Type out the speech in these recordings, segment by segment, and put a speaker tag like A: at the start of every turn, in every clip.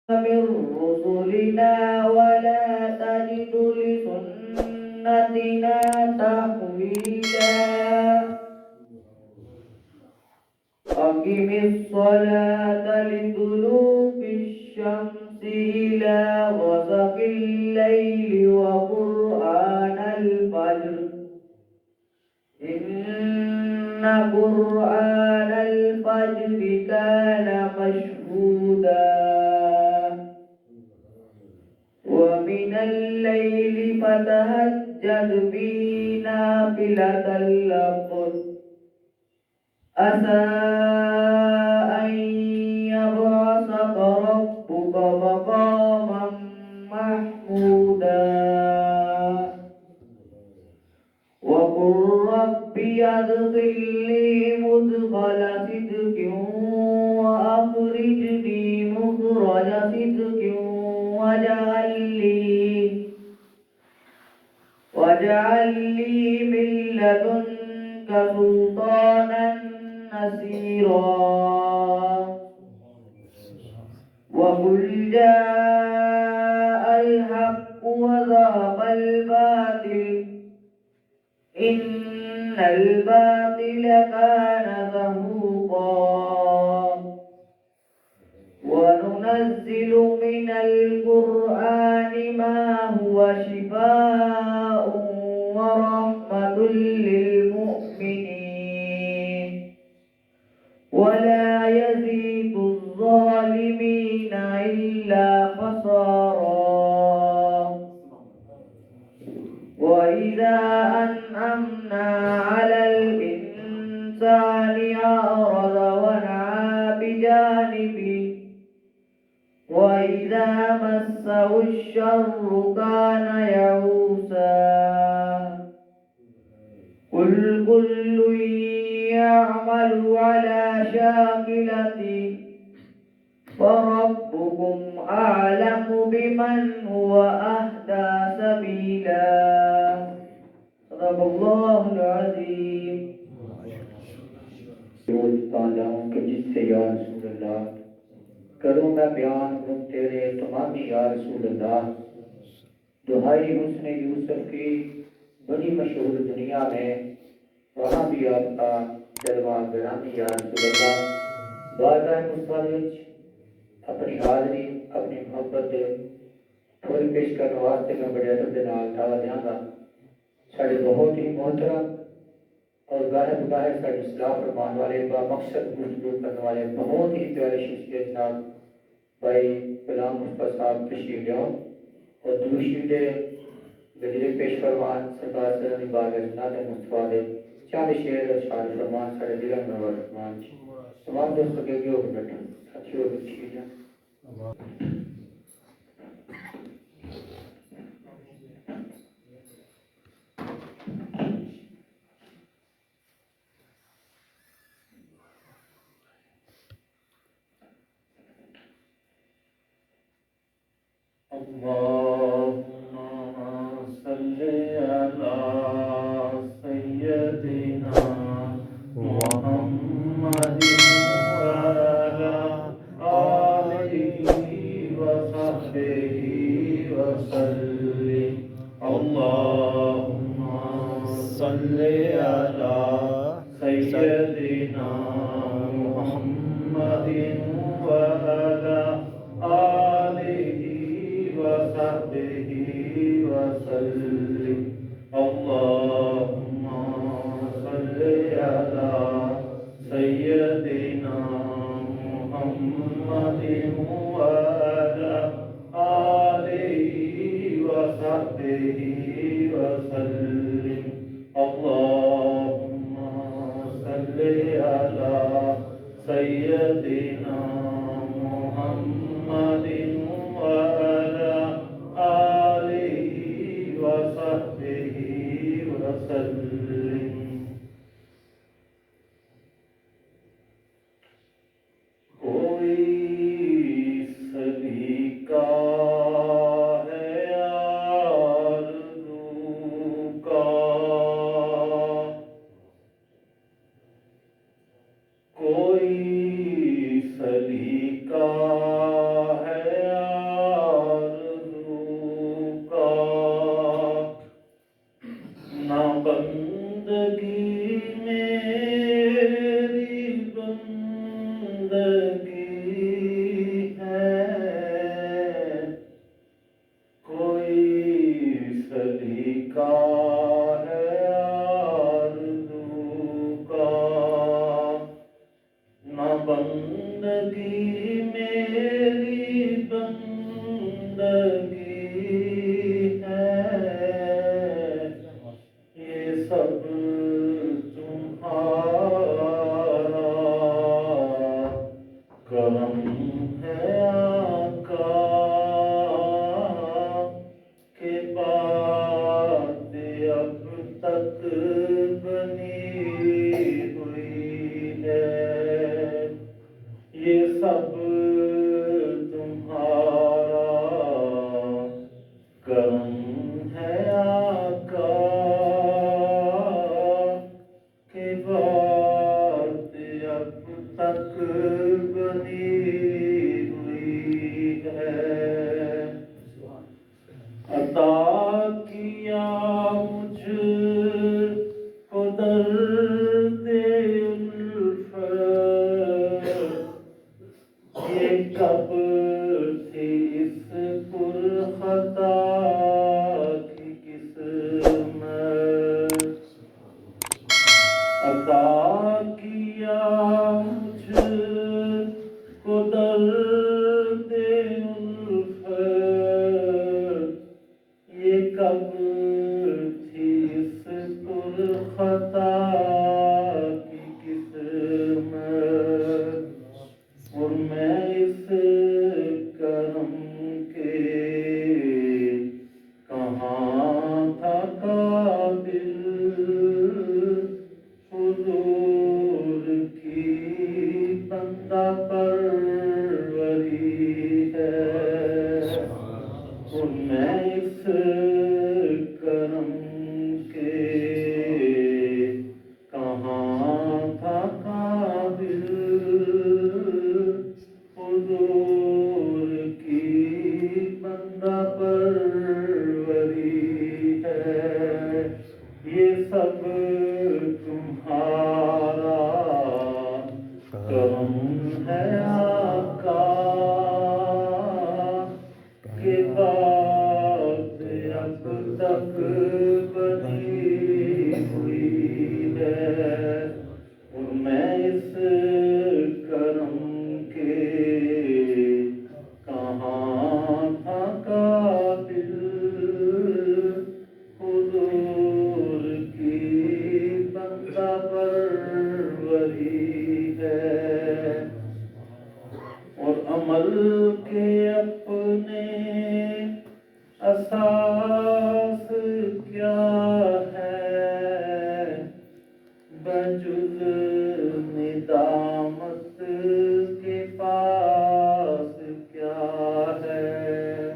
A: من رسلنا ولا تجد لسنتنا تحويلا أقم الصلاة لدلوك الشمس إلى غسق الليل وقرآن الفجر إن قرآن الفجر كان مشهودا ومن الليل فتهجد به نافلة لك عسى أن يبعثك ربك مقاما محمودا وقل رب أدخلني مدخل صدق وأخرجني مخرج صدق واجعل لي من لدنك سلطانا نصيرا وقل جاء الحق وذهب الباطل إن الباطل كان زهوقا وننزل من القرآن ما هو شفاء ورحمة للمؤمنين ولا يزيد الظالمين إلا خسارا وإذا أنعمنا على الإنسان أعرض ونأى بجانبه وإذا مسه الشر كان يئوسا قل كل يعمل على شاكلته فربكم أعلم بمن هو أهدى سبيلا صدق الله العظيم
B: کہ جس سے یا رسول اللہ کروں میں بیان ہوں تیرے تمامی یا رسول اللہ دہائی حسن یوسف کی بڑی مشہور دنیا میں وہاں بھی آپ کا جلوہ گرامی یا رسول اللہ بارگاہ مصطفیٰ اپنی حاضری اپنی محبت پھول پیش کرنے واسطے میں بڑے ادب کے نال دعوت دیاں گا سارے بہت ہی محترم اور گاہے بگاہے سارے اصلاح فرمان والے با مقصد گفتگو کرنے والے بہت ہی پیارے شخصیت جناب بھائی غلام مصطفیٰ صاحب تشریف لے اور دوسری دے وزیر پیش فرمان سرکار سرانی بارگاہ جناب مصطفیٰ دے چاند شعر اور شعر فرمان سارے دلوں میں فرمان تمام دوستوں کے گیو بیٹھا ساتھیوں کی چیزیں اللهم صل على سيدنا محمد وعلى آله وصحبه وسلم اللهم صل على سيدنا محمد وعلى آله وصحبه وسلم اللهم صل على سيدنا محمد وعلى آله وصحبه وسلم اللهم صل على سيدنا محمد وعلى آله وصحبه کے اپنے اساس کیا ہے بجز ندامت کے پاس کیا ہے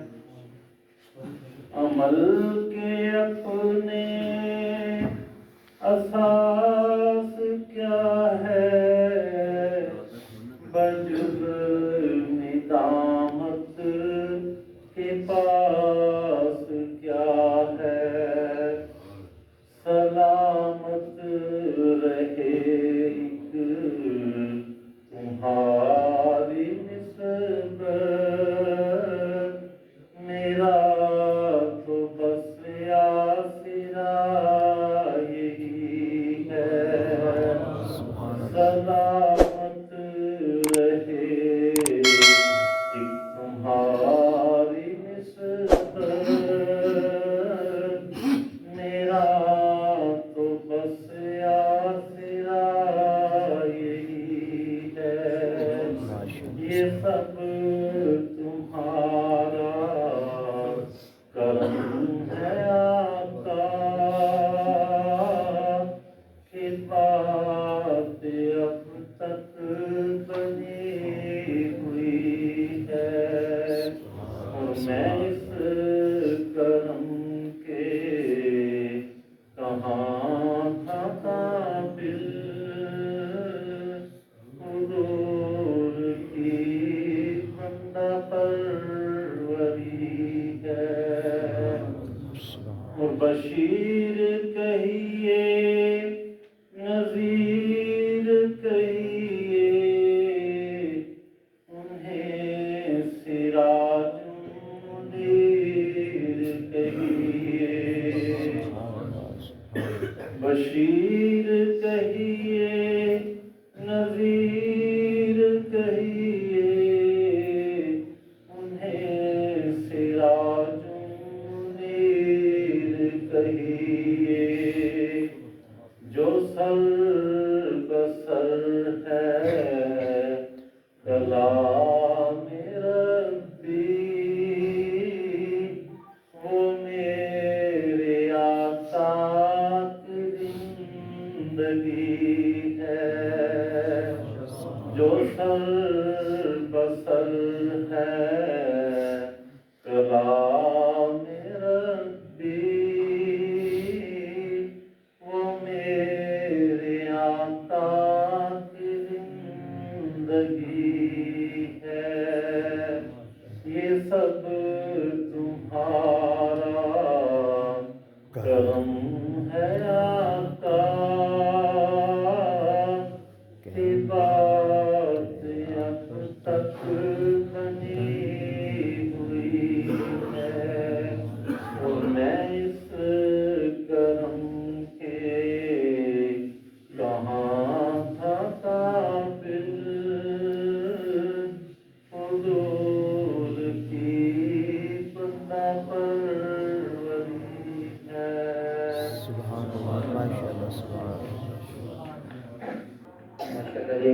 B: عمل کے اپنے اساس کیا ہے بجز ندامت کے پاس کیا ہے سلامت رہے ایک تمہاری نسبت میرا تو بس آسرا یہی ہے سلامت رہے ایک تمہاری نسبت میرا تو بس آسرا یہی ہے یہ سب تمہارا کرم ہے آقا کہ بات اب تک بنی ہوئی ہے اور میں اس کرم کے کہاں تھا قابل حضور کی بندہ پروری ہے اور بشیر کہیے نذیر کہیے انہیں سراج منیر کہیے بشیر کہیے نذیر کہیے انہیں سراج منیر کہیے جو سر بسر ہے کلام ربی وہ میرے آقا کی زندگی ہے جو سر بسر ہے کلام ربی وہ میرے آقا کی زندگی ہے یہ سب تمہارا کرم ہے آقا کہ بات اب تک بنی ہوئی ہے اور میں اس کرم کے کہاں تھا قابل حضور کی بندہ پروری ہے
C: سبحان اللہ ماشاء اللہ سبحان اللہ
B: ماشاءاللہ جی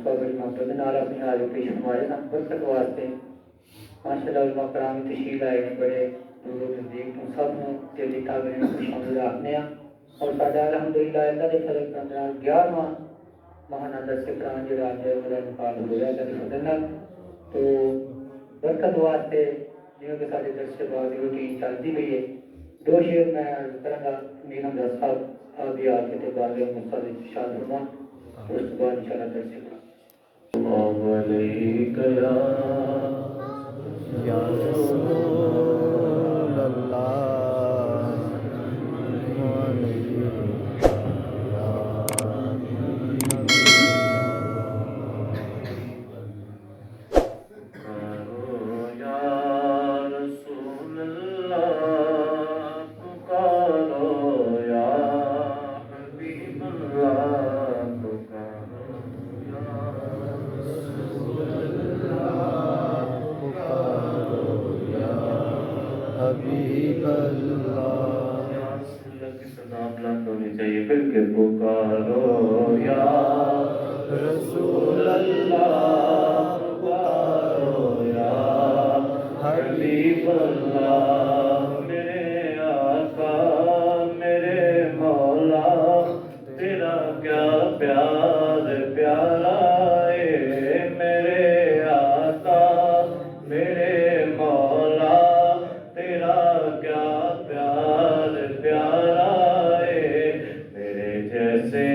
B: قابل محمد نال اپنی حاضر پیش ہمارے نام برکت واسطے ماشاءاللہ علماء کرام تشریف آئے ہیں بڑے دور و نزدیک تو سب نوں دلی تابعین کو شامل رکھنے ہیں اور ساڈا الحمدللہ اللہ دے فضل کرم نال 11واں ماہانہ درس قرآن جڑا ہے میرا انتقال ہو رہا ہے اللہ دے فضل نال تو برکت واسطے جیوں کہ سارے درس کے بعد روٹین چلتی پئی ہے دو شعر میں عرض کراں گا میرا درس صاحب آپ بھی آ کے تے بعد مستد ارشاد فرما اس کے بعد انشاءاللہ درس قرآن اللہ علیک
C: یا رسول اللہ حبیب اللہ
B: چاہیے پھر کے پکارو یا
C: رسول اللہ پکارو
D: حبیب اللہ میرے آقا میرے مولا تیرا کیا پیار پیارا ہے میرے آقا میرے مولا تیرا کیا پیار پیارا ہے میرے جیسے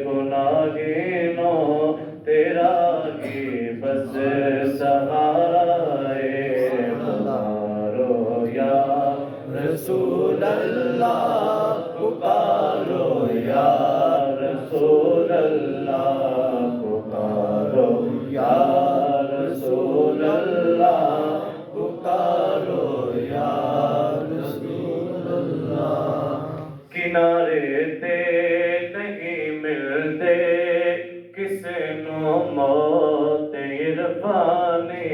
D: گناہگینوں تیرا ہی بس سہارا ہے پکارو یا رسول اللہ پکارو یا رسول اللہ پکارو یا رسول اللہ پکارو یا رسول اللہ کنارے تے نہیں ملتے کسے نو موت عرفانی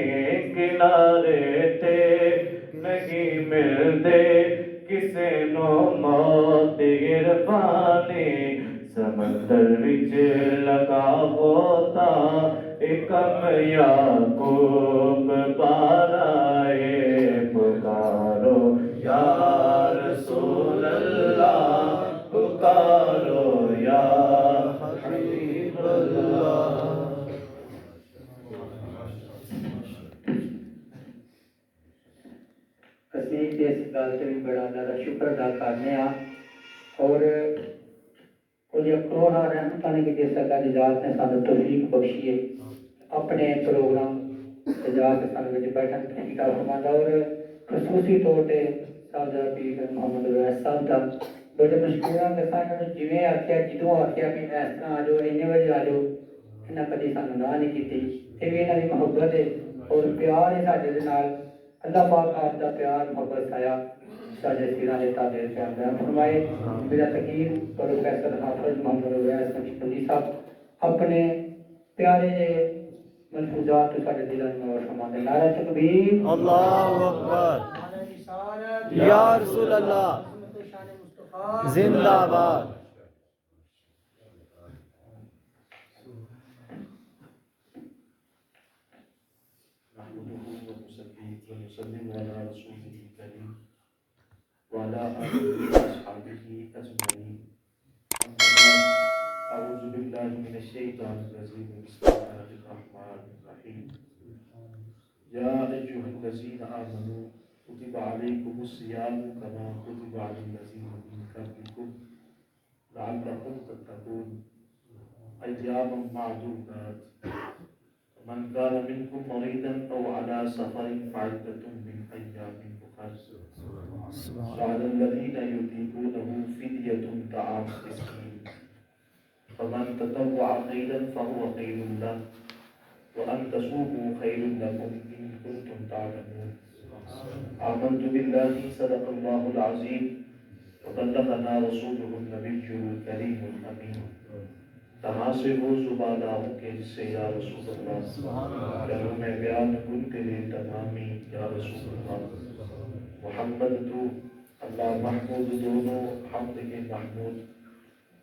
D: کنارے تے نہیں ملتے کسے نو موت عرفانی سمندر وچ لگا ہوتا ایکم یعقوب بارائے پکارو یا رسول اللہ پکارو یا حبیب اللہ
B: اسی اس گل سے بھی بڑا زیادہ شکر ادا کرنے ہاں اور کچھ کروڑا رحمتہ نے کہ جس کا جزاد نے سانو توفیق بخشی ہے اپنے پروگرام جا کے سانو وچ بیٹھن کی کا فرماتا اور خصوصی طور تے سادہ پیر محمد ویس صاحب دا بڑے مشکلاں کے سانو جویں آکھیا جدوں آکھیا بھی اس طرح آ جاؤ اننے بجے آ جاؤ انہاں کدی سانو نہ نہیں کیتی تے وی انہاں دی محبت ہے اور پیار ہے ساڈے دے نال اللہ پاک آپ دا پیار محبت آیا ساڈے سیراں دے تابع پیار فرمائے میرا تقریر پروفیسر حافظ محمد ویس نقشبندی صاحب اپنے پیارے ملفوظات ساڈے دلاں میں نور فرما دے نعرہ تکبیر
C: اللہ اکبر یا رسول اللہ زندہ باد
D: ونسلم على رسوله الكريم وعلى آله وأصحابه أجمعين أعوذ بالله من الشيطان الرجيم بسم الله الرحمن الرحيم يا أيها الذين آمنوا كتب عليكم الصيام كما كتب على الذين من قبلكم لعلكم تتقون أياما معدودات من كان منكم مريضا أو على سفر فعدة من أيام أخر وعلى الذين يطيقونه فدية طعام مسكين فمن تطوع خيرا فهو خير له وأن تصوموا خير لكم إن كنتم تعلمون آمنت بالله صدق الله العظيم وبلغنا رسوله النبي الكريم الأمين کہاں سے وہ زبان آؤں کہ جس سے یا رسول اللہ کروں میں بیان کن تیرے تمامی یا رسول اللہ محمد تو اللہ محمود دونوں حمد کے محمود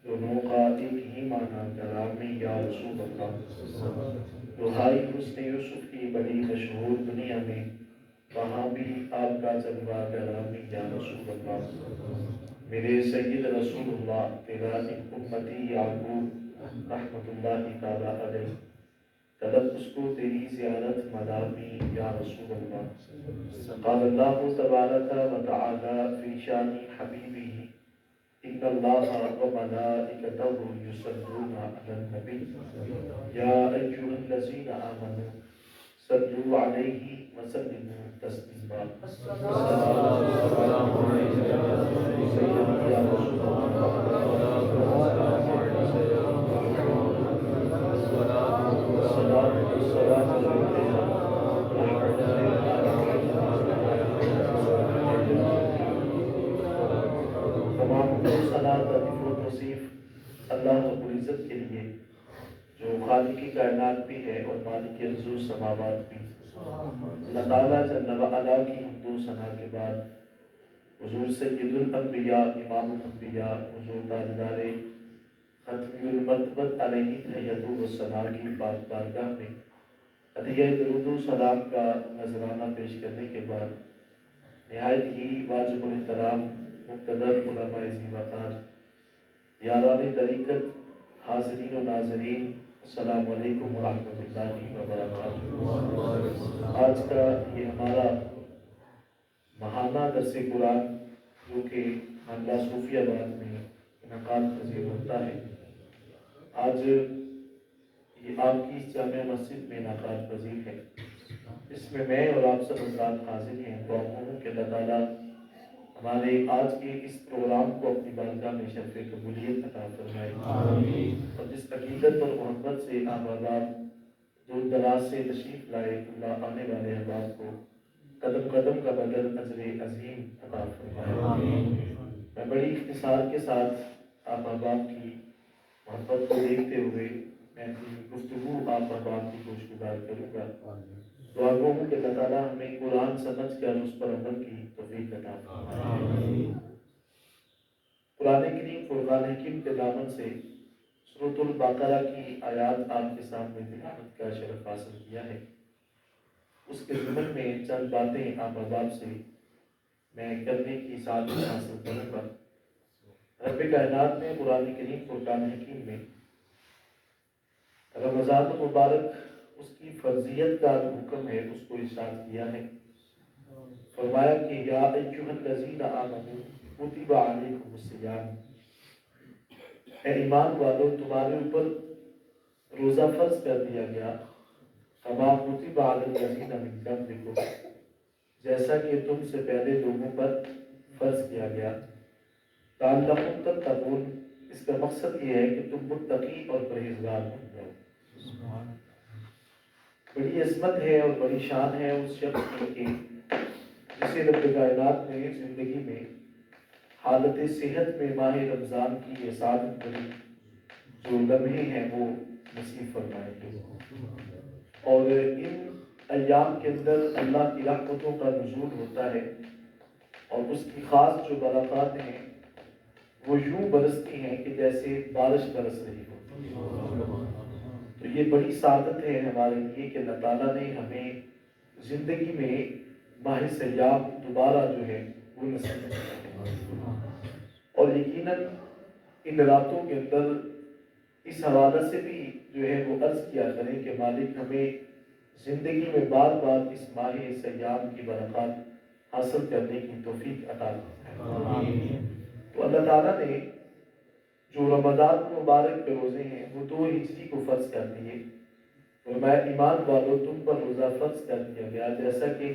D: دونوں کا ایک ہی معنی کلامی یا رسول اللہ دہائی حسن یوسف کی بڑی مشہور دنیا میں وہاں بھی آپ کا جلوہ کلامی یا رسول اللہ میرے سید رسول اللہ تیرا ایک امتی یعقوب رحمت اللہ تعالی علیہ طلب اس کو تیری زیارت مدامی یا رسول اللہ قال اللہ تبارک و تعالی فی شان حبیبہ ان اللہ و ملائکتہ یصلون علی النبی یا ایھا الذین آمنوا صلوا علیہ وسلموا تسلیما السلام علیکم سیدنا یا رسول اللہ رب العزت کے لیے جو خالق کائنات بھی ہے اور مالک ارض و سماوات بھی اللہ تعالیٰ جل وعلا کی حمد و ثنا کے بعد حضور سید الانبیاء امام الانبیاء حضور تاجدار ختم المرتبت علیہ تحیت و ثنا کی پاک بارگاہ میں عطیہ درود و سلام کا نذرانہ پیش کرنے کے بعد نہایت ہی واجب الاحترام مقتدر علماء وقار، یاران طریقت، حاضرین و ناظرین، السلام علیکم ورحمۃ اللہ وبرکاتہ۔ آج کا یہ ہمارا ماہانہ درس قرآن جو کہ خانقاہ صوفی آباد میں انعقاد پذیر ہوتا ہے، آج یہ آپ کی جامع مسجد میں انعقاد پذیر ہے۔ اس میں اور آپ سب حضرات حاضر ہیں۔ دعا ہوں کہ اللہ تعالیٰ ہمارے آج کے اس پروگرام کو اپنی بارگاہ میں شرف قبولیت عطا فرمائے، اور جس عقیدت اور محبت سے آپ حضرات دور دراز سے تشریف لائے، اللہ آنے والے احباب کو قدم قدم کا بدل اجر عظیم عطا فرمائے۔ میں بڑی اختصار کے ساتھ آپ احباب کی محبت کو دیکھتے ہوئے میں اپنی گفتگو آپ احباب کی گوش گزار کروں گا۔ دعا گو ہوں کہ اللہ تعالیٰ ہمیں قرآن سمجھ کر اس پر عمل کی توفیق عطا فرمائے۔ قرآن کریم فرقان حکیم کے دامن سے سورۃ البقرہ کی آیات آپ کے سامنے تلاوت کا شرف حاصل کیا ہے۔ اس کے ضمن میں چند باتیں آپ احباب سے میں کرنے کی سعادت حاصل کروں گا۔ رب کائنات نے قرآن کریم فرقان حکیم میں رمضان المبارک اس کی فرضیت کا جو حکم ہے اس کو ارشاد کیا ہے۔ فرمایا کہ یا ایھا الذین آمنوا کتب علیکم الصیام، اے ایمان والو تمہارے اوپر روزہ فرض کر دیا گیا، کما کتب علی الذین من قبلکم، جیسا کہ تم سے پہلے لوگوں پر فرض کیا گیا، لعلکم تتقون، اس کا مقصد یہ ہے کہ تم متقی اور پرہیزگار بن جاؤ۔ بڑی عظمت ہے اور بڑی شان ہے اس شخص کی کہ جسے رب کائنات نے زندگی میں حالت صحت میں ماہ رمضان کی یہ سعادت بڑی جو لمحے ہیں وہ نصیب فرمائے گے، اور ان ایام کے اندر اللہ کی رحمتوں کا نزول ہوتا ہے، اور اس کی خاص جو برکات ہیں وہ یوں برستی ہیں کہ جیسے بارش برس رہی ہو۔ تو یہ بڑی سعادت ہے ہمارے لیے کہ اللہ تعالیٰ نے ہمیں زندگی میں ماہ سیام دوبارہ جو ہے وہ نصیب کیا ہے، اور یقیناً ان راتوں کے اندر اس حوالے سے بھی جو ہے وہ عرض کیا کریں کہ مالک ہمیں زندگی میں بار بار اس ماہ سیام کی برکات حاصل کرنے کی توفیق عطا فرمائے۔ تو اللہ تعالیٰ نے جو رمضان مبارک کے روزے ہیں وہ 2 ہجری کو فرض کر دیے، فرمایا ایمان والو تم پر روزہ فرض کر دیا گیا جیسا کہ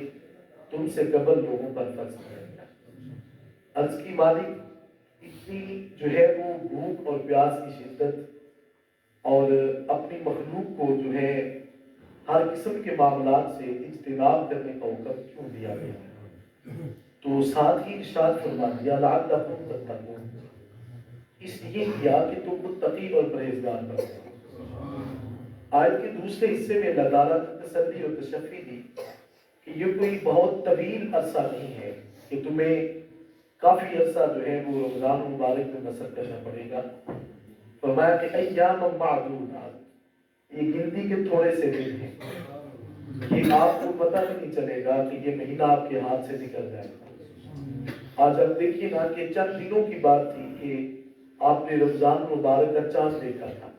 D: تم سے قبل لوگوں پر فرض کیا گیا۔ عرض کی مالک اتنی جو ہے وہ بھوک اور پیاس کی شدت اور اپنی مخلوق کو جو ہے ہر قسم کے معاملات سے اجتناب کرنے کا حکم کیوں دیا گیا؟ تو ساتھ ہی ارشاد فرما دیا لعلکم تتقون، اس لیے کیا کہ تم متقی اور پرہیزگار بنو۔ آیت کے دوسرے حصے میں اللہ تعالیٰ نے تسلی اور تشفی دی کہ یہ کوئی بہت طویل عرصہ نہیں ہے کہ تمہیں کافی عرصہ جو ہے وہ رمضان مبارک میں بسر کرنا پڑے گا۔ فرمایا کہ ایام معدودات، یہ گنتی کے تھوڑے سے دن ہیں، یہ آپ کو پتہ نہیں چلے گا کہ یہ مہینہ آپ کے ہاتھ سے نکل جائے گا۔ آج اب دیکھیے نا کہ چند دنوں کی بات تھی کہ آپ نے رمضان مبارک کا چاند دیکھا تھا،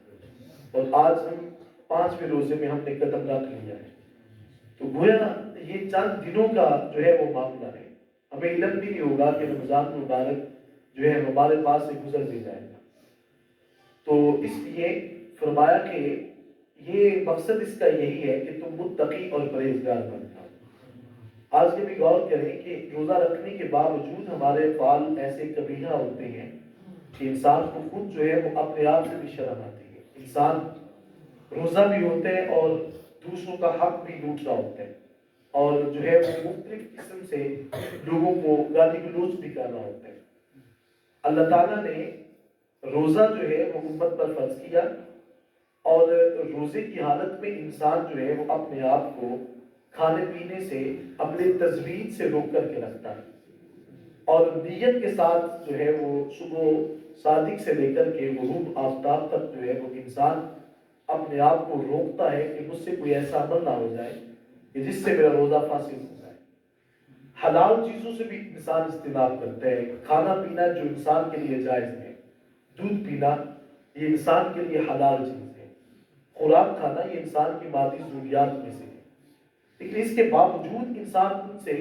D: اور آج ہم 5ویں روزے میں ہم نے قدم رکھ لیا ہے۔ تو گویا یہ چند دنوں کا جو ہے وہ معاملہ ہے، ہمیں علم بھی نہیں ہوگا کہ رمضان مبارک جو ہے ہمارے پاس سے گزر بھی جائے گا۔ تو اس لیے فرمایا کہ یہ مقصد اس کا یہی ہے کہ تم متقی اور پرہیزگار بن جاؤ۔ آج کے بھی غور کریں کہ روزہ رکھنے کے باوجود ہمارے افعال ایسے قبیحہ ہوتے ہیں کہ انسان کو خود جو ہے وہ اپنے آپ سے بھی شرم آتی ہے۔ انسان روزہ بھی ہوتا ہے اور دوسروں کا حق بھی لوٹ رہا ہوتا ہے، اور جو ہے وہ مختلف قسم سے لوگوں کو گالی گلوچ بھی کر رہا ہوتا ہے۔ اللہ تعالیٰ نے روزہ جو ہے وہ امت پر فرض کیا، اور روزے کی حالت میں انسان جو ہے وہ اپنے آپ کو کھانے پینے سے اپنے تزوید سے روک کر کے رکھتا ہے، اور نیت کے ساتھ جو ہے وہ صبح صادق سے لے کر کے غروب آفتاب تک جو ہے وہ انسان اپنے آپ کو روکتا ہے کہ مجھ سے کوئی ایسا عمل نہ ہو جائے کہ جس سے میرا روزہ فاسد ہو جائے۔ حلال چیزوں سے بھی انسان اجتناب کرتا ہے. کھانا پینا جو انسان کے لیے جائز ہے، دودھ پینا یہ انسان کے لیے حلال چیز ہے. خوراک کھانا یہ انسان کی مادی ضروریات میں سے ہے. لیکن اس کے باوجود انسان ان سے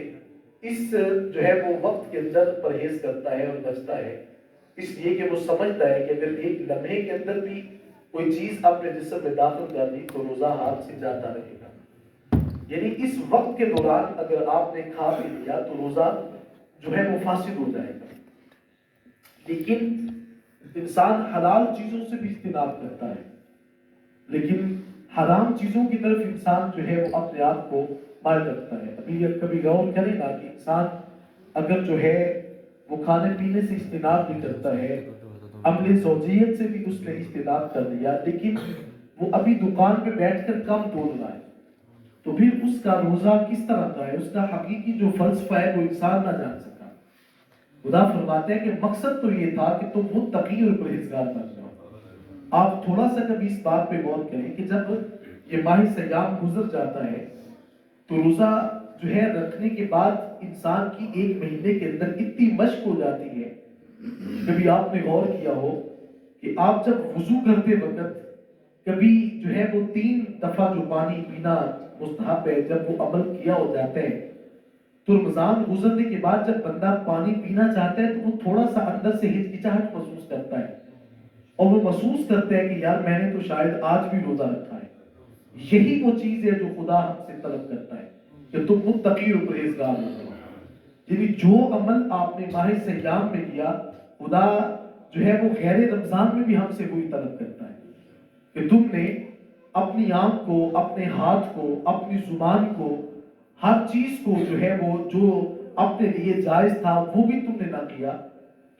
D: اس جو ہے وہ وقت کے اندر پرہیز کرتا ہے اور بچتا ہے، اس لیے کہ وہ سمجھتا ہے کہ اگر ایک لمحے کے اندر بھی کوئی چیز اپنے جسم میں داخل کر دی تو روزہ ہاتھ سے جاتا رہے گا. یعنی اس وقت کے دوران اگر آپ نے کھا بھی لیا تو روزہ جو ہے وہ فاسد ہو جائے گا. لیکن انسان حلال چیزوں سے بھی اجتناب کرتا ہے، لیکن حرام چیزوں کی طرف انسان جو ہے وہ اپنے آپ کو مائل رکھتا ہے. ابھی کبھی غور کریں نا کہ انسان اگر جو ہے وہ کھانے پینے سے اجتناب بھی کرتا ہے، عمل زوجیت سے بھی اس نے اجتناب کر لیا، لیکن وہ ابھی دکان پہ بیٹھ کر کم توڑ رہا ہے، تو پھر اس کا روزہ کس طرح کا ہے؟ اس کا حقیقی جو فلسفہ ہے وہ انسان نہ جان سکا. خدا فرماتے ہیں کہ مقصد تو یہ تھا کہ تم متقی اور پرہیزگار بن جاؤ. آپ تھوڑا سا کبھی اس بات پہ غور کریں کہ جب یہ ماہ سیام گزر جاتا ہے تو روزہ جو ہے رکھنے کے بعد انسان کی ایک مہینے کے اندر اتنی مشق ہو جاتی ہے. کبھی آپ نے غور کیا ہو کہ آپ جب وضو کرتے وقت کبھی جو ہے وہ 3 دفعہ جو پانی پینا مستحب ہے، جب وہ عمل کیا ہو جاتا ہے تو رمضان گزرنے کے بعد جب بندہ پانی پینا چاہتا ہے تو وہ تھوڑا سا اندر سے ہچکچاہٹ محسوس کرتا ہے، اور وہ محسوس کرتا ہے کہ یار میں نے تو شاید آج بھی روزہ رکھا ہے. یہی وہ چیز ہے جو خدا ہم سے طلب کرتا ہے کہ تم متقی اور پرہیزگار ہو جاؤ. یعنی جو عمل آپ نے ماہ سیام میں کیا، خدا جو ہے وہ غیر رمضان میں بھی ہم سے وہی طلب کرتا ہے کہ تم نے اپنی آنکھ کو، اپنے ہاتھ کو، اپنی زبان کو، ہر چیز کو جو ہے وہ جو اپنے لیے جائز تھا وہ بھی تم نے نہ کیا.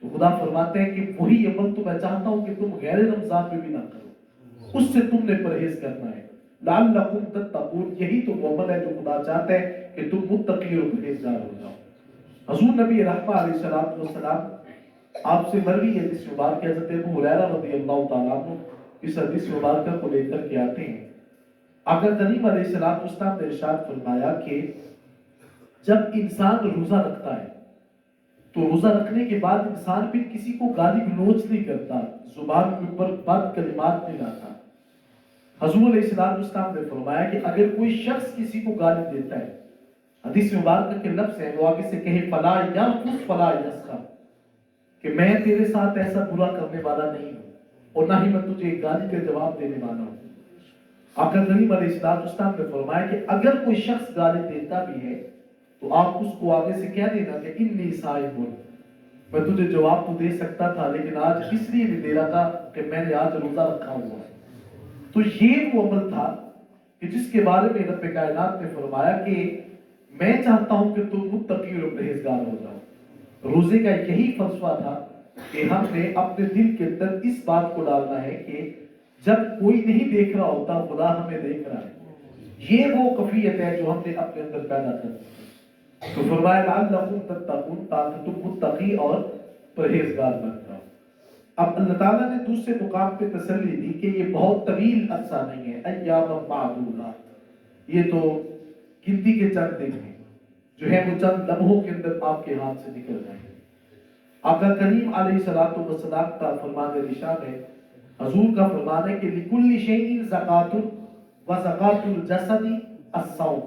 D: تو خدا فرماتے ہیں کہ وہی عمل تو میں چاہتا ہوں کہ تم غیر رمضان میں بھی نہ کرو، اس سے تم نے پرہیز کرنا ہے. لعلکم تتقون، یہی تو وہ عمل ہے جو خدا چاہتا ہے کہ تم متقی اور پرہیزگار ہو جاؤ. حضور نبی رحمہ علیہ السلام آپ سے مروی ہے جس مبارک حضرت ابو ہریرہ رضی اللہ تعالیٰ عنہ اس حدیث مبارکہ کو لے کر کے آتے ہیں. آقا کریم علیہ السلام نے ارشاد فرمایا کہ جب انسان روزہ رکھتا ہے تو روزہ رکھنے کے بعد انسان پھر کسی کو گالی گلوچ نہیں کرتا، زبان کے اوپر بد کلمات نہیں لاتا. حضور علیہ السلام نے فرمایا کہ اگر کوئی شخص کسی کو گالی دیتا ہے، حدیث مبارکہ کے لفظ ہے وہ آگے سے کہے فلا یرفث فلا یسخر، کہ میں تیرے ساتھ ایسا برا کرنے والا نہیں ہوں اور نہ ہی میں تجھے گالی کا جواب دینے والا ہوں. آقا کریم علیہ السلام نے فرمایا کہ اگر کوئی شخص گالی دیتا بھی ہے تو آپ اس کو آگے سے کہہ دینا کہ انی صائم ہوں، میں تجھے جواب تو دے سکتا تھا لیکن آج اس لیے نہیں دے رہا تھا کہ میں نے آج روزہ رکھا ہوا ہے. تو یہ وہ عمل تھا کہ جس کے بارے میں رب کائنات نے فرمایا کہ میں چاہتا ہوں کہ تم متقی اور پرہیزگار ہو جاؤ. روزے کا یہی فلسفہ تھا کہ ہم نے اپنے دل کے اندر اس بات کو ڈالنا ہے کہ جب کوئی نہیں دیکھ رہا ہوتا خدا ہمیں دیکھ رہا ہے. یہ وہ کیفیت ہے جو ہم نے اپنے اندر پیدا کر دی. تو فرمایا لعلکم تتقون، تاکہ تم متقی اور پرہیزگار بن جاؤ. اب اللہ تعالیٰ نے دوسرے مقام پہ تسلی دی کہ یہ بہت طویل عرصہ نہیں ہے، ایام معدودات، یہ تو گنتی کے چند دن ہیں جو ہے وہ چند لمحوں کے اندر آپ کے ہاتھ سے نکل جائیں گے. آقا کریم علیہ السلام کا فرمان ارشاد ہے، حضور کا فرمان ہے کہ لِكُلِّ شَيْءٍ زَكَاتٌ وَزَكَاتُ الْجَسَدِ الصَّوْمُ.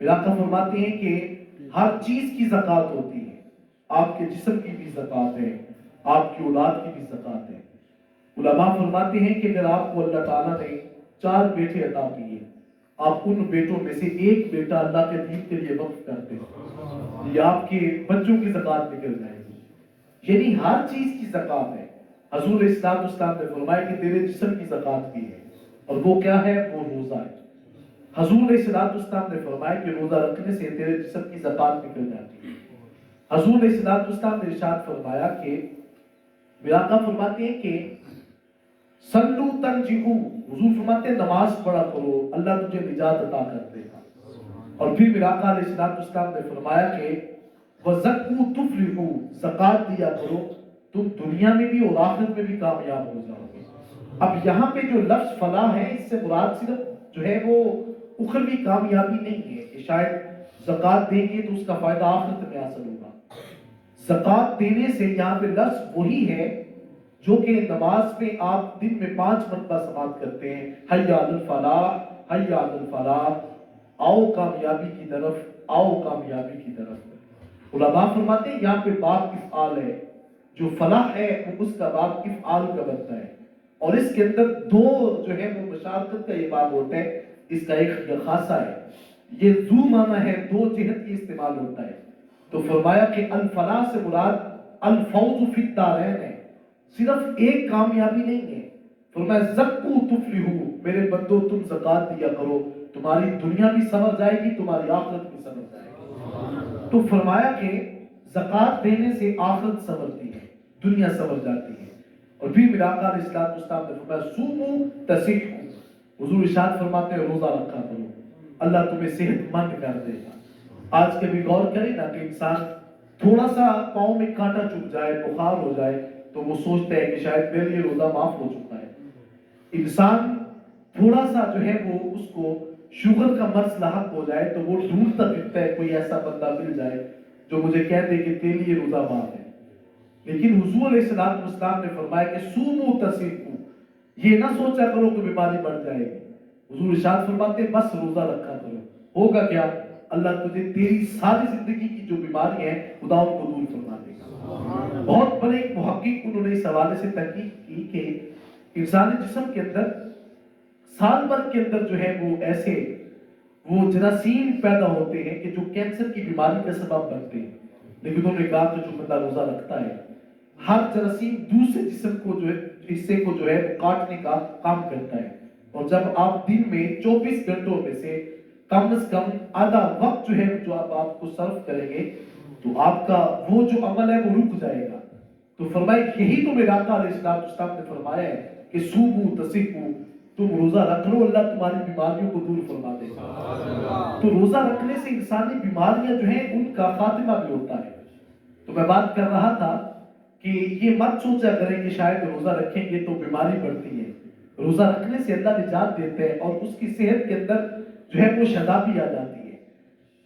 D: پھر آقا فرماتے ہیں کہ ہر چیز کی زکوٰۃ ہوتی ہے، آپ کے جسم کی بھی زکوٰۃ ہے، آپ کی اولاد کی بھی زکوٰۃ ہے. علماء فرماتے ہیں کہ اگر آپ کو اللہ تعالیٰ نے 4 بیٹے عطا کیے، آپ ان بیٹوں میں سے ایک بیٹا اللہ کے دین کے لیے وقف کرتے ہیں، یہ آپ کے بچوں کی زکوٰۃ نکل جائے گی. یعنی ہر چیز کی زکوٰۃ ہے. حضور اسلام نے فرمایا کہ تیرے جسم کی زکوٰۃ بھی ہے، اور وہ کیا ہے؟ وہ روزہ ہے. حضور علیہ السلام نے فرمایا کہ روزہ رکھنے سے تیرے جسم کی زکوٰۃ نکل جاتی ہے. حضور علیہ السلام نے ارشاد فرمایا کہ میرا آقا فرماتے ہیں کہ صلو تنجحو، حضور فرماتے ہیں نماز پڑھا کرو اللہ تجھے نجات عطا کر دے گا. اور پھر میرا آقا علیہ السلام نے فرمایا کہ وَزَكُّوا تُفْلِحُوا، زکوٰۃ دیا کرو تم دنیا میں بھی اور آخرت میں بھی کامیاب ہو جاؤ گے. اب یہاں پہ جو لفظ فلاح ہے اس سے مراد صرف جو ہے وہ اخروی کامیابی نہیں ہے کہ شاید زکات دیں گے تو اس کا فائدہ آخرت میں حاصل ہوگا. زکات دینے سے یہاں پہ لفظ وہی ہے جو کہ نماز میں آپ دن میں 5 مرتبہ سماعت کرتے ہیں، حی علی الفلاح، حی علی الفلاح، آؤ کامیابی کی طرف، آؤ کامیابی کی طرف. علماء فرماتے ہیں یہاں پہ باب افعال ہے، جو فلاح ہے وہ اس کا باب افعال کا بنتا ہے، اور اس کے اندر دو جو ہے وہ مشارکت کا یہ باب ہوتا ہے. اس کا ایک یہ خاصہ ہے، یہ ذو معنی ہے، دو جہت کی استعمال ہوتا ہے. تو فرمایا کہ الفلاح سے مراد الفوز فی الدارین ہے، صرف ایک کامیابی نہیں ہے. فرمایا زکو تفلحو، میرے بندو تم زکات دیا کرو، تمہاری دنیا بھی سنور جائے گی، تمہاری آخرت بھی سنور جائے گی. تو فرمایا کہ زکات دینے سے آخرت سنورتی ہے، دنیا سنور جاتی ہے. اور پھر میرا آقا علیہ الصلوۃ والسلام نے فرمایا صوموا تصحوا، حضور ارشاد فرماتے ہیں روزہ رکھا کرو، اللہ تمہیں صحت مند کر دے گا. آج کبھی غور کریں نا کہ انسان تھوڑا سا پاؤں میں کانٹا چبھ جائے، بخار ہو جائے تو وہ سوچتا ہے کہ شاید میرے لیے روزہ معاف ہو چکا ہے. انسان تھوڑا سا جو ہے وہ اس کو شوگر کا مرض لاحق ہو جائے تو وہ ڈھونڈتا پھرتا ہے کوئی ایسا بندہ مل جائے جو مجھے کہہ دے کہ تیرے لیے روزہ معاف ہے. لیکن حضور علیہ الصلوۃ والسلام نے فرمایا کہ صوموا تصحوا، یہ نہ سوچا کرو کہ بیماری بڑھ جائے گی. حضور ارشاد فرماتے ہیں بس روزہ رکھا کرو، ہوگا کیا؟ اللہ تجھے تیری ساری زندگی کی جو بیماری ہے خدا ان کو دور فرما دے گا. بہت بڑے ایک محقق انہوں نے اس حوالے سے تحقیق کی کہ انسانی جسم کے اندر سال بھر کے اندر جو ہے وہ ایسے وہ جراثیم پیدا ہوتے ہیں کہ جو کینسر کی بیماری کا سبب بنتے ہیں. لیکن انہوں نے کہا کہ جو بندہ روزہ رکھتا ہے ہر جراثیم دوسرے جسم کو جو ہے حصے کو جو ہے وہ کاٹنے کا کام کرتا ہے. اور جب آپ دن میں 24 گھنٹوں میں سے کم از کم آدھا وقت جو ہے جو آپ کو صرف کریں گے تو آپ کا وہ جو عمل ہے وہ رک جائے گا. تو فرمایا یہی تو میرا آقا علیہ السلام نے فرمایا ہے کہ صوموا تصحوا، تم روزہ رکھ لو اللہ تمہاری بیماریوں کو دور فرما دے گا. تو روزہ رکھنے سے انسانی بیماریاں جو ہیں ان کا خاتمہ بھی ہوتا ہے. تو میں بات کر رہا تھا کہ یہ مت سوچا کریں کہ شاید روزہ رکھیں گے تو بیماری بڑھتی ہے. روزہ رکھنے سے اللہ نجات دیتے ہیں اور اس کی صحت کے اندر جو ہے وہ شادابی آ جاتی ہے.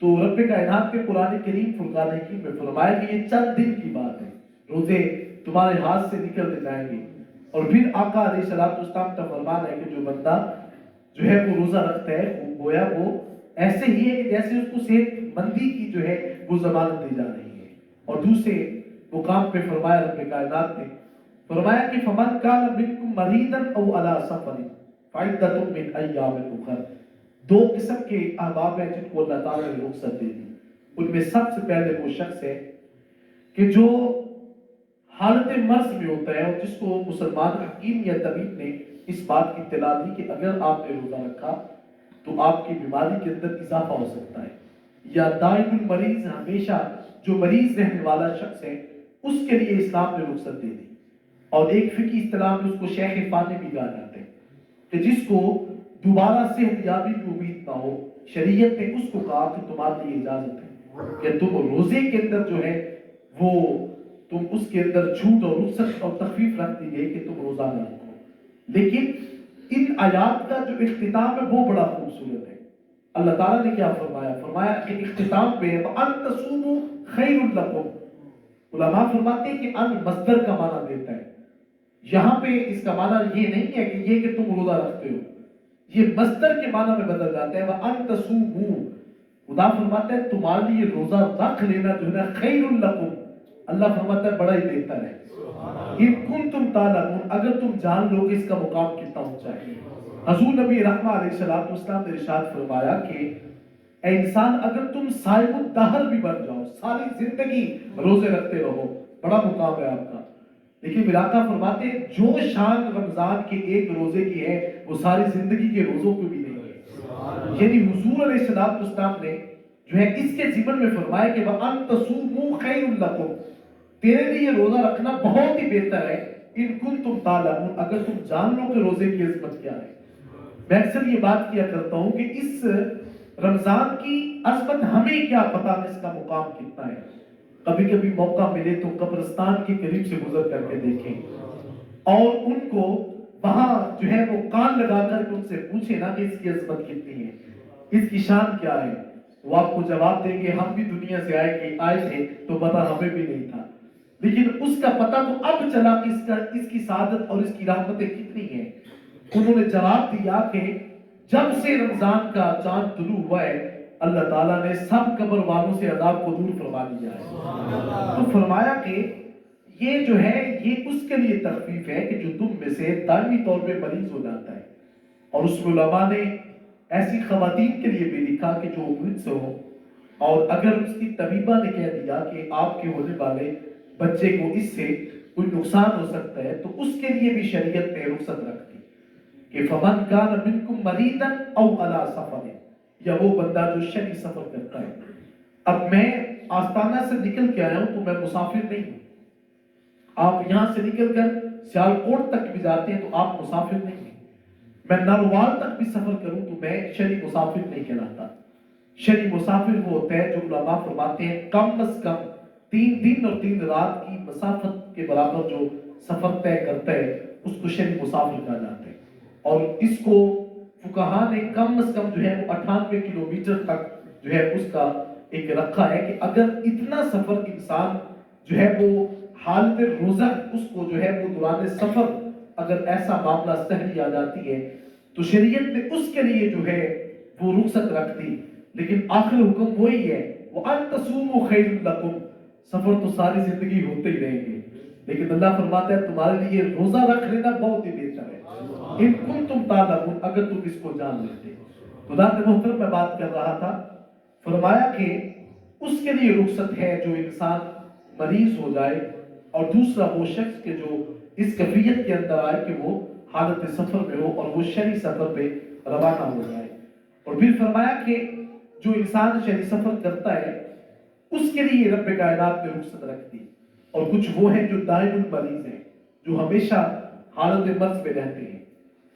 D: تو رب کائنات کے قرآن کریم فرقان حکیم میں فرمایا کہ یہ چند دن کی بات ہے، روزے تمہارے ہاتھ سے نکلتے جائیں گے. اور پھر آقا علیہ الصلوۃ والسلام کا فرمان ہے کہ جو بندہ جو ہے وہ روزہ رکھتا ہے گویا وہ ایسے ہی ہے کہ جیسے اس کو صحت مندی کی جو ہے وہ ضمانت دی جا رہی ہے. اور دوسرے مقام پہ فرمایا رب کائنات نے فرمایا کہ فمن کان منکم مریضا او علی سفر فعدۃ من ایام اخر. دو قسم کے احباب ہیں جن کو اللہ تعالیٰ نے رخصت دے دی. ان میں سب سے پہلے وہ شخص ہے کہ جو حالت مرض میں ہوتا ہے اور جس کو مسلمان حکیم یا طبیب نے اس بات کی اطلاع دی کہ اگر آپ نے روزہ رکھا تو آپ کی بیماری کے اندر اضافہ ہو سکتا ہے. یا دائم المریض، ہمیشہ جو مریض رہنے والا شخص ہے اس کے لیے اسلام نے رخصت دے دی. اور ایک فقہی اصطلاح میں اس کو شیخ فانی بھی کہا جاتا ہے کہ جس کو دوبارہ صحت یابی کی امید نہ ہو، شریعت نے اس کو کہا کہ تمہارے لیے اجازت ہے کہ تم روزے کے اندر جو ہے وہ تم اس کے اندر چھوٹ اور رخصت اور تخفیف رکھ دی گئی کہ تم روزہ نہ رکھو. لیکن ان آیات کا جو اختتام ہے وہ بڑا خوبصورت ہے. اللہ تعالیٰ نے کیا فرمایا؟ فرمایا کہ اختتام پہ وَأَن تَصُومُوا خَيْرٌ لَكُمْ. علماء فرماتے ہیں کہ ان مصدر کا معنی دیتا ہے. یہاں پہ اس کا معنی یہ نہیں ہے کہ تم روزہ رکھتے ہو، یہ مصدر کے معنی میں بدل جاتا ہے. وَأَن تَصُومُوا، خدا فرماتا ہے تمہارے لیے روزہ رکھ لینا جو ہے نا خَيْرٌ لَكُمْ، اللہ فرماتا ہے بڑا ہی بہتر ہے. ان کنتم تعلمون، اگر تم جان لو کہ اس کا مقام کتنا اونچا ہے. حضور نبی رحمہ علیہ الصلوۃ والسلام نے ارشاد فرمایا کہ اے انسان اگر تم صاحب الدہر بھی بن جاؤ، ساری زندگی روزے رکھتے رہو، بڑا مقام ہے آپ کا. لیکن میرا آقا فرماتے ہیں جو شان رمضان کے ایک روزے کی ہے وہ ساری زندگی کے روزوں کو بھی نہیں ہے. یعنی حضور علیہ الصلوۃ والسلام نے جو ہے اس کے ضمن میں فرمایا کہ وَأَن تَصُومُوا خَيْرٌ لَكُمْ، تیرے لیے روزہ رکھنا بہت ہی بہتر ہے. ان کنتم تعلمون، اگر تم جان لو کہ روزے کی عظمت کیا ہے. میں اکثر یہ بات کیا کرتا ہوں کہ اس رمضان کی عظمت ہمیں کیا پتا کہ اس کا مقام کتنا ہے. کبھی کبھی موقع ملے تو قبرستان کے قریب سے گزر کر کے دیکھیں اور ان کو وہاں جو ہے وہ کان لگا کر ان سے پوچھیں نا کہ اس کی عظمت کتنی ہے، اس کی شان کیا ہے. وہ آپ کو جواب دیں گے ہم بھی دنیا سے آئے تھے تو پتہ ہمیں بھی نہیں تھا، لیکن اس کا پتہ تو اب چلا کہ اس کی سعادت اور اس کی رحمتیں کتنی ہیں۔ انہوں نے جواب دیا کہ جب سے رمضان کا چاند طلوع ہوا ہے اللہ تعالیٰ نے سب قبر والوں سے عذاب کو دور فرما دیا ہے۔ تو فرمایا کہ یہ جو ہے یہ اس کے لیے تخفیف ہے کہ جو تم میں سے دائمی طور پہ مریض ہو جاتا ہے، اور اس میں علماء نے ایسی خواتین کے لیے بھی لکھا کہ جو امید سے ہو، اور اگر اس کی طبیبہ نے کہہ دیا کہ آپ کے ہونے والے بچے کو اس سے کوئی نقصان ہو سکتا ہے تو اس کے لیے بھی شریعت نے رخصت رکھ دی کہ فمن کان منکم مریضا او علی سفر، یا وہ بندہ جو شرعی سفر کرتا ہے۔ اب میں آستانہ سے نکل کے آیا ہوں تو میں مسافر نہیں ہوں، آپ یہاں سے نکل کر سیالکوٹ تک بھی جاتے ہیں تو آپ مسافر نہیں ہیں، میں نروال تک بھی سفر کروں تو میں شرعی مسافر نہیں کہلاتا۔ شرعی مسافر وہ ہوتا ہے جو علماء فرماتے ہیں کم از کم 3 دن اور 3 رات کی مسافت کے برابر جو سفر طے کرتا ہے اس کو شرعی مسافر کہا جاتا ہے، اور اس کو فقہاء نے کم از کم جو ہے وہ 98 کلومیٹر تک جو ہے اس کا ایک رکھا ہے کہ اگر اتنا سفر انسان جو ہے وہ حالت روزہ اس کو جو ہے وہ دوران سفر اگر ایسا معاملہ سہری آ جاتی ہے تو شریعت نے اس کے لیے جو ہے وہ رخصت رکھ دی، لیکن آخر حکم وہی ہے وَأَن تَصُومُوا خَيْرٌ لَكُمْ، سفر تو ساری زندگی ہوتے ہی رہیں گے، لیکن اللہ فرماتا ہے تمہارے لیے روزہ رکھ لینا بہت ہی بہتر ہے، ان کنتم تعلمون، اگر تم اس کو جان لیتے۔ خدا کے محترم میں بات کر رہا تھا، فرمایا کہ اس کے لیے رخصت ہے جو انسان مریض ہو جائے، اور دوسرا وہ شخص کے جو اس کیفیت کے اندر آئے کہ وہ حالت سفر میں ہو اور وہ شرعی سفر پہ روانہ ہو جائے۔ اور پھر فرمایا کہ جو انسان شرعی سفر کرتا ہے اس کے لیے رب کائنات نے رخصت رکھ دی، اور کچھ وہ ہیں جو دائم المریض ہیں جو ہمیشہ حالت مرض میں رہتے ہیں،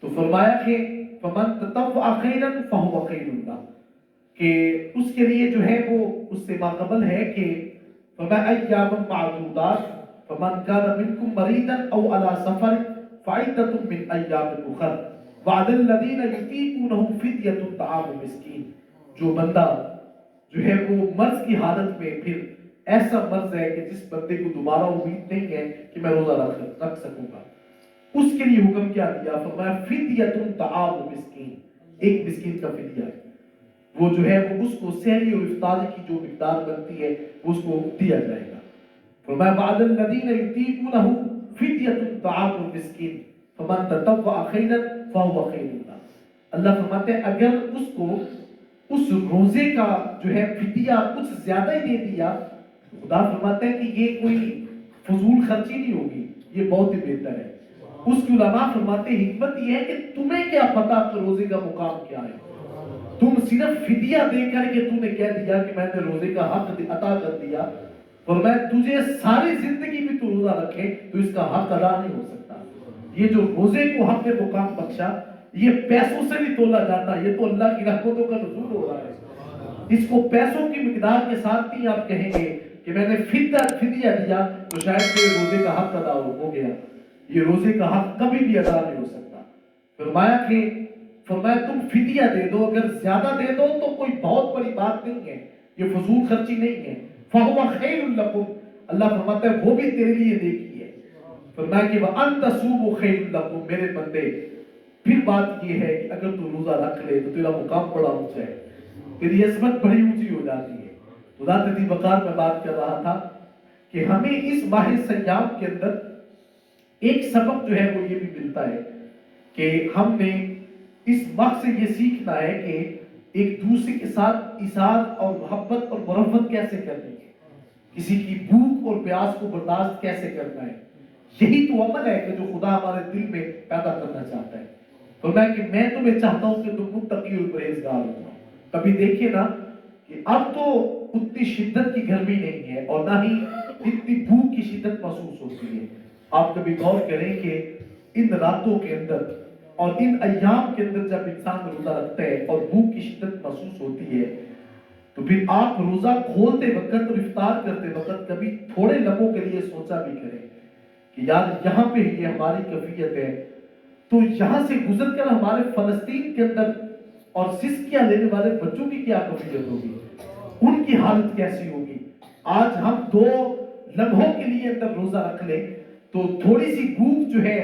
D: تو فرمایا کہ فمن تطوع خیرا فهو خیر له، کہ اس کے لیے جو ہے وہ اس سے ماقبل ہے کہ فما ایام معدودات فمن كان منكم مريضا او على سفر فعدة من ایام اخر وعلى الذين يطيقونه فدية طعام مسکین، جو بندہ جو ہے وہ مرض کی حالت میں پھر ایسا مرض ہے کہ جس بندے کو دوبارہ امید نہیں ہے کہ میں روزہ رکھ سکوں گا، اس کے لیے حکم کیا دیا؟ فرمایا فدیۃ طعام مسکین، ایک مسکین کا فدیہ ہے، وہ جو ہے وہ اس کو سحری اور افطاری کی جو مقدار بنتی ہے اس کو دیا جائے گا۔ فرمایا بعد الذین یطیقونہ فدیۃ طعام مسکین فمن تطوع خیرا فهو خیر له، اللہ فرماتے ہیں اگر اس کو اس روزے کا جو ہے فدیہ کچھ زیادہ ہی دے دیا، خدا فرماتے ہیں کہ یہ کوئی فضول خرچی نہیں ہوگی، یہ بہت ہی بہتر ہے۔ اس کی علماء فرماتے ہیں حکمت یہ ہے کہ تمہیں کیا پتا کہ روزے کا مقام کیا ہے، تم صرف فدیہ دے کر کے تم نے کہہ دیا کہ میں نے روزے کا حق عطا کر دیا، فرمایا تجھے ساری زندگی بھی تو روزہ رکھے تو اس کا حق ادا نہیں ہو سکتا۔ یہ جو روزے کو حق مقام بخشا یہ پیسوں سے نہیں تولا جاتا، یہ تو اللہ کی رحمتوں کا نزول ہو رہا ہے، اس کو پیسوں کی مقدار کے ساتھ نہیں آپ کہیں گے کہ میں نے فدیہ دیا تو شاید کہ روزے کا حق ادا ہو گیا، یہ روزے کا حق کبھی بھی ادا نہیں ہو سکتا۔ فرمایا تم فدیہ دے دو، اگر زیادہ دے دو تو کوئی بہت بڑی بات نہیں ہے، یہ فضول خرچی نہیں ہے، فہو خیر لکم، اللہ فرماتا ہے وہ بھی تیرے لیے نیکی ہے۔ فرمایا کہ وَأَن تَصُومُوا خَيْرٌ لَكُمْ، میرے بندے پھر بات یہ ہے کہ اگر تو روزہ رکھ لے تو تیرا مقام بڑا اونچا ہے، تیری عظمت بڑی اونچی ہو جاتی ہے۔ خدا تدی وقار میں بات کر رہا تھا کہ ہمیں اس ماہ سیام کے اندر ایک سبق جو ہے وہ یہ بھی ملتا ہے کہ ہم نے اس وقت سے یہ سیکھنا ہے کہ ایک دوسرے کے ساتھ ایثار اور محبت اور مرافت کیسے کرنی ہے، کسی کی بھوک اور پیاس کو برداشت کیسے کرنا ہے، یہی تو عمل ہے کہ جو خدا ہمارے دل میں پیدا کرنا چاہتا ہے۔ فرمایا کہ میں تمہیں چاہتا ہوں کہ تم متقی اور پرہیزگار ہو جاؤ۔ کبھی دیکھیے نا کہ اب تو اتنی شدت کی گرمی نہیں ہے اور نہ ہی اتنی بھوک کی شدت محسوس ہوتی ہے، آپ کبھی غور کریں کہ ان راتوں کے اندر اور ان ایام کے اندر جب انسان روزہ رکھتا ہے اور بھوک کی شدت محسوس ہوتی ہے تو پھر آپ روزہ کھولتے وقت اور افطار کرتے وقت کبھی تھوڑے لمحوں کے لیے سوچا بھی کریں کہ یار یہاں پہ یہ ہماری کیفیت ہے تو یہاں سے گزر کر ہمارے فلسطین کے اندر اور سسکیاں لینے والے بچوں کی کیا کیفیت ہوگی، ان کی حالت کیسی ہوگی. آج ہم 2 لمحوں کے لیے اندر روزہ رکھ لیں تو تھوڑی سی بھوک جو ہے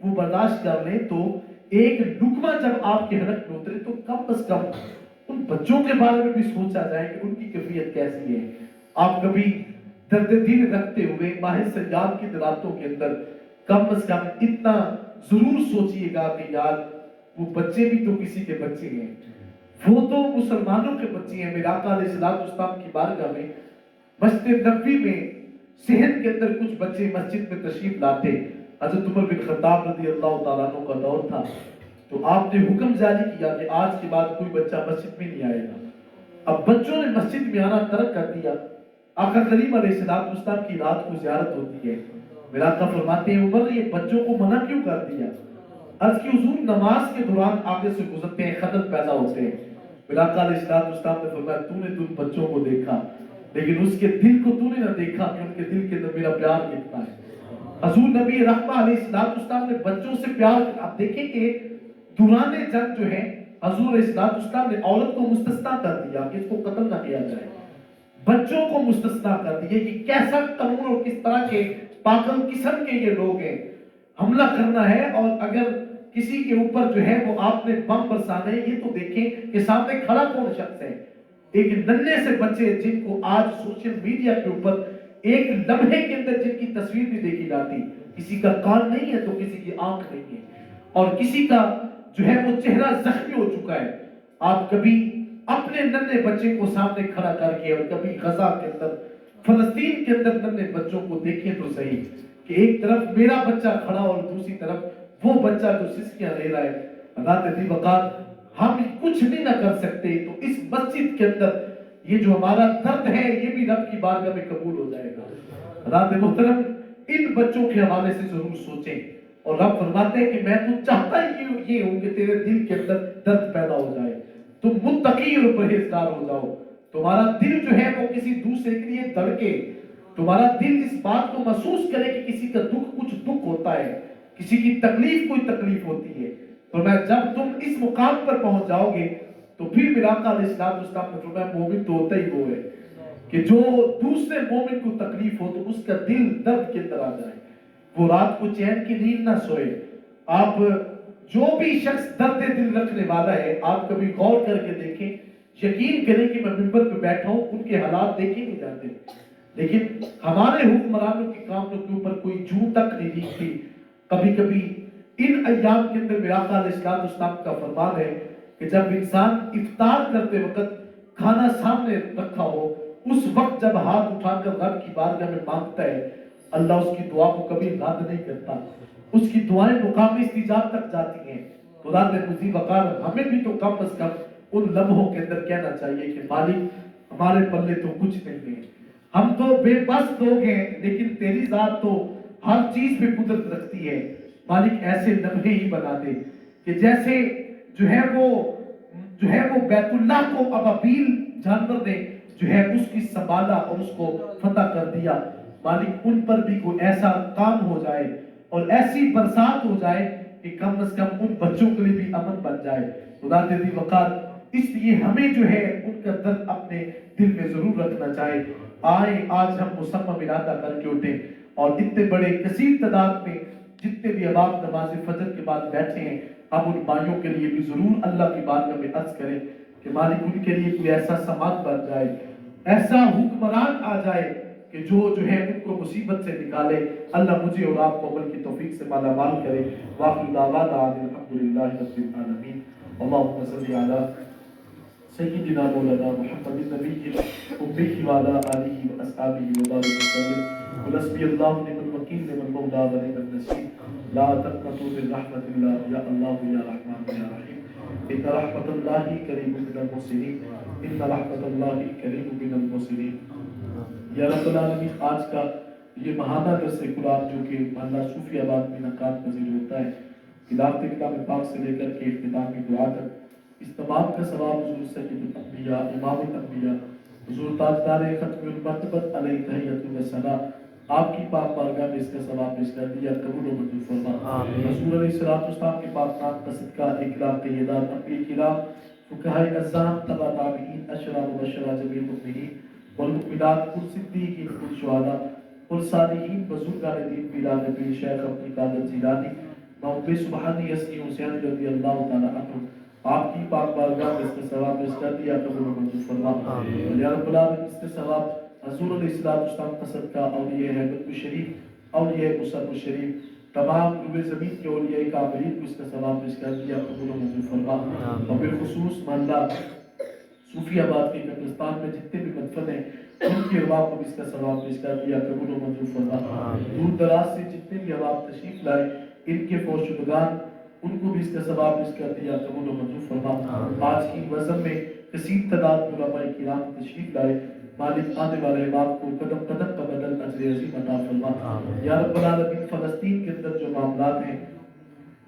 D: وہ برداشت کر لیں تو ایک لقمہ جب آپ کے حلق میں اترے تو کم از کم ان بچوں کے بارے میں بھی سوچا جائے کہ ان کی کیفیت کیسی ہے. آپ کبھی درد دل رکھتے ہوئے ماہ سیاد کی راتوں کے اندر کم از کم اتنا ضرور سوچئے گا کہ یار وہ بچے بھی تو کسی کے بچے ہیں, وہ تو مسلمانوں کے بچے ہیں. میرے آقا علیہ السلام کی بارگاہ میں مسجد نبوی میں صحت کے اندر کچھ بچے مسجد میں تشریف لاتے. حضرت عمر بن خطاب رضی اللہ تعالیٰ عنہ کا دور تھا تو آپ نے حکم جاری کیا کہ آج کے بعد کوئی بچہ مسجد میں نہیں آئے گا. اب بچوں نے مسجد میں آنا ترک کر دیا. آقا کریم علیہ السلام کی رات کو زیارت ہوتی ہے. میرا آقا فرماتے ہیں عمر یہ بچوں کو منع کیوں کر دیا؟ عرض کی حضور نماز کے دوران آگے سے گزرتے ہیں خلل پیدا ہوتے ہیں. میرا آقا علیہ السلام نے فرمایا تو نے ان بچوں کو دیکھا لیکن اس کے دل کو تو نے نہ دیکھا کہ ان کے دل کے اندر میرا پیار کتنا ہے. حضور نبی رحمہ علیہ السلام نے بچوں سے پیار کیا. آپ دیکھیں کہ دوران جنگ جو ہے حضور علیہ السلام نے عورت کو مستثنا کر دیا کہ اس کو قتل نہ کیا جائے, بچوں کو مستثنا کر دیا. یہ کیسا قانون اور کس طرح کے پاگل قسم کے یہ لوگ ہیں. حملہ کرنا ہے اور اگر کسی کے اوپر جو ہے وہ آپ نے بم برسانا ہے, یہ تو دیکھیں کہ سامنے کھڑا کون شخص ہے. ایک ننھے سے بچے جن کو آج سوشل میڈیا کے اوپر ایک لمحے کے اندر جن کی تصویر بھی دیکھی جاتی, کسی کا کان نہیں ہے تو کسی کی آنکھ نہیں ہے اور کسی کا جو ہے وہ چہرہ زخمی ہو چکا ہے. آپ کبھی اپنے ننھے بچے کو سامنے کھڑا کر کے اور کبھی غزہ کے اندر فلسطین کے اندر ننھے بچوں کو دیکھیں تو صحیح کہ ایک طرف میرا بچہ کھڑا اور دوسری طرف وہ بچہ جو سسکیاں لے رہا ہے. حضرت ذی وقار ہم کچھ بھی نہ کر سکتے تو اس مسجد کے اندر یہ جو ہمارا درد ہے یہ بھی رب کی بارگاہ میں قبول ہو جائے گا. حضرت محترم ان بچوں کے حوالے سے ضرور سوچیں اور رب فرماتے ہیں کہ میں تو چاہتا ہی یہ ہوں کہ تیرے دل کے اندر درد پیدا ہو جائے, تم متقی اور پرہیزگار ہو جاؤ, تمہارا دل جو ہے وہ کسی دوسرے کے لیے دھڑکے, تمہارا دل اس بات کو محسوس کرے کہ کسی کا دکھ کچھ دکھ ہوتا ہے, کسی کی تکلیف کوئی تکلیف ہوتی ہے. فرمایا جب تم اس مقام پر پہنچ جاؤ گے تو پھر میرا آقا علیہ السلام نے فرمایا مومن تو ہوتا ہی وہ ہے کہ جو دوسرے مومن کو تکلیف ہو تو اس کا دل درد کے اندر آ جائے, وہ رات کو چین کی نیند نہ سوئے. آپ جو بھی شخص درد دل رکھنے والا ہے آپ کبھی غور کر کے دیکھیں, یقین کریں کہ میں منبر پہ بیٹھا ہوں ان کے حالات دیکھے نہیں جاتے لیکن ہمارے حکمرانوں کے کاموں کے اوپر کوئی جوں تک نہیں دکھتی. کبھی کبھی ان ایام کے اندر میرا آقا علیہ السلام کا فرمان ہے کہ جب انسان افطار کرتے وقت کھانا سامنے رکھا ہو اس وقت جب ہاتھ اٹھا کر رب کی بارگاہ میں مانگتا ہے اللہ اس کی دعا کو کبھی رد نہیں کرتا, اس کی دعائیں مقام استجاب تک جاتی ہیں. خدا نے ذی وقار ہمیں بھی تو کم از کم ان لمحوں کے اندر کہنا چاہیے کہ مالک ہمارے پلے تو کچھ نہیں ہے, ہم تو بے بس لوگ ہیں لیکن تیری ذات تو ہر چیز پہ قدرت رکھتی ہے. مالک ایسے لمحے ہی بنا دے کہ جیسے جو ہے وہ بیت اللہ کو ابابیل جانور نے جو ہے اس کی سنبھالا اور اس کو فتح کر دیا. مالک ان پر بھی کوئی ایسا کام ہو جائے اور ایسی برسات ہو جائے کہ کم از کم ان بچوں کے لیے بھی امن بن جائے. خدا ذی وقار اس لیے ہمیں جو ہے ان کا درد اپنے دل میں ضرور رکھنا چاہے. آئیں آج ہم مصمم ارادہ کر کے اٹھیں اور اتنے بڑے کثیر تعداد میں جتنے بھی احباب نماز فجر کے بعد بیٹھے ہیں ہم ان بھائیوں کے لیے بھی ضرور اللہ کی بارگاہ میں عرض کریں کہ مالک ان کے لیے کوئی ایسا سماعت بن جائے, ایسا حکمران آ جائے کہ جو ہے ان کو مصیبت سے نکالے. اللہ مجھے اور آپ کو عمل کی توفیق سے مالا مال کرے. وآخر دعوانا الحمدللہ رب العالمین. اللہم صلی علی سیدنا مولانا محمد النبی امہ وعلی آلہ واصحابہ وبارک وسلم. قل حسبی اللہ نعم الوکیل نعم المولا ونعم النصیر. لا تقنطوا من رحمت اللہ یا اللہ یا رحمن یا رحیم. ان رحمت اللہ قریب من المحسنین. ان رحمت اللہ قریب من المحسنین. یا رب العالمین آج کا یہ ماہانہ درس قرآن جو کہ محلہ صوفی آباد میں انعقاد پذیر ہوتا ہے, تلاوت کلام پاک سے لے کر کے اختتامی دعا تک, اس تمام کا ثواب حضور سید الانبیاء امام الانبیاء حضور تاجدار ختم المرتبت علیہ تحیۃ الصلاۃ آپ کی پاک بارگاہ میں اس کا ثواب پیش کر دیا, قبول و منظور فرما. رسول علیہ السلام کے پاک نام کا صدقہ اکرام طیبات انبیاء کرام فقهاء اعظام تبع تابعین اشرا مبشرہ جمیع المؤمنین والمؤمنات کل صدیقین کل شہداء کل صالحین بزرگان دین پیران نبی شیخ عبد القادر جیلانی محبوب سبحانی یسنی حسین رضی اللہ تعالی عنہ آپ کی پاک بارگاہ میں اس کا ثواب اس کر دیا قبول و منظور فرما یا رب العالمین اس کے ثواب حضور علیہ السلام کا صدقہ اولیاء حیبت شریف اولیاء مصعب شریف تمام روئے زمین کے اولیاء کاملین کو اس کا ثواب اس کر دیا قبول و منظور فرما اور بالخصوص محلہ صوفی آباد کے قبرستان میں جتنے بھی مدفن ہیں ان کی ارواح کو اس کا ثواب اس کر دیا قبول و منظور فرما دور دراز سے جتنے بھی ارواح تشریف لائے ان کے فوت شدگان ان کو بھی اس کا ثواب اس کر دیا قبول و منظور فرما آج کی وزن میں کثیر تعداد علماء کرام تشریف لائے مالک آنے والے امام کو قدم قدم کا بدل اجر عظیم عطا فرما یا رب العالمین فلسطین کے اندر جو معاملات ہیں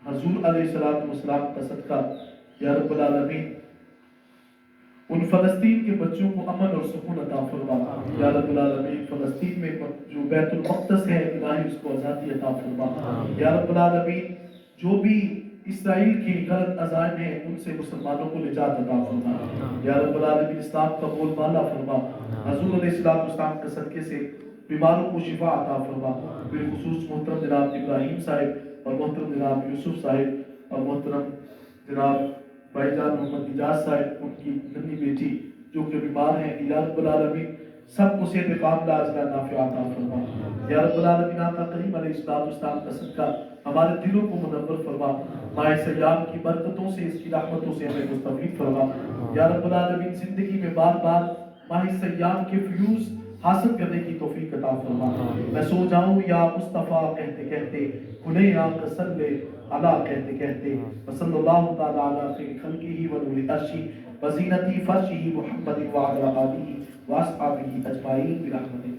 D: حضور علیہ السلام کا صدقہ یا رب العالمین ان فلسطین کے بچوں کو امن اور سکون عطا فرما یا رب العالمین فلسطین میں جو بیت المقدس ہے الہی اس کو آزادی عطا فرما یا رب العالمین جو بھی اسرائیل کی غلط عزائم ہیں ان سے مسلمانوں کو نجات عطا فرما یا رب العالمین اسلام کا بول بالا فرما حضور علیہ السلام کے صدقے سے بیماروں کو شفا عطا فرما بالخصوص محترم جناب ابراہیم صاحب اور محترم جناب یوسف صاحب اور محترم جناب بھائی جان محمد اجاز صاحب ان کی ننھی بیٹی جو کہ بیمار ہیں یا رب العالمین سب کو صحت کاملہ اجر نافع عطا فرما یا رب العالمین آقا کریم علیہ السلام کا صدقہ ہمارے دلوں کو منور فرما ماہ سیام کی برکتوں سے اس کی رحمتوں سے ہمیں مستفید فرما یا رب العالمین زندگی میں بار بار ماہ سیام کے فیوز حاصل کرنے کی توفیق عطا فرما میں سو جاؤں یا مصطفیٰ کہتے کہتے کھلے آنکھ صلی علیہ کہتے کہتے وصلی اللہ تعالی علی خیر خلقہ ونور عرشہ وزینت فرشہ محمد وعلی آلہ واصحابہ اجمعین برحمتہ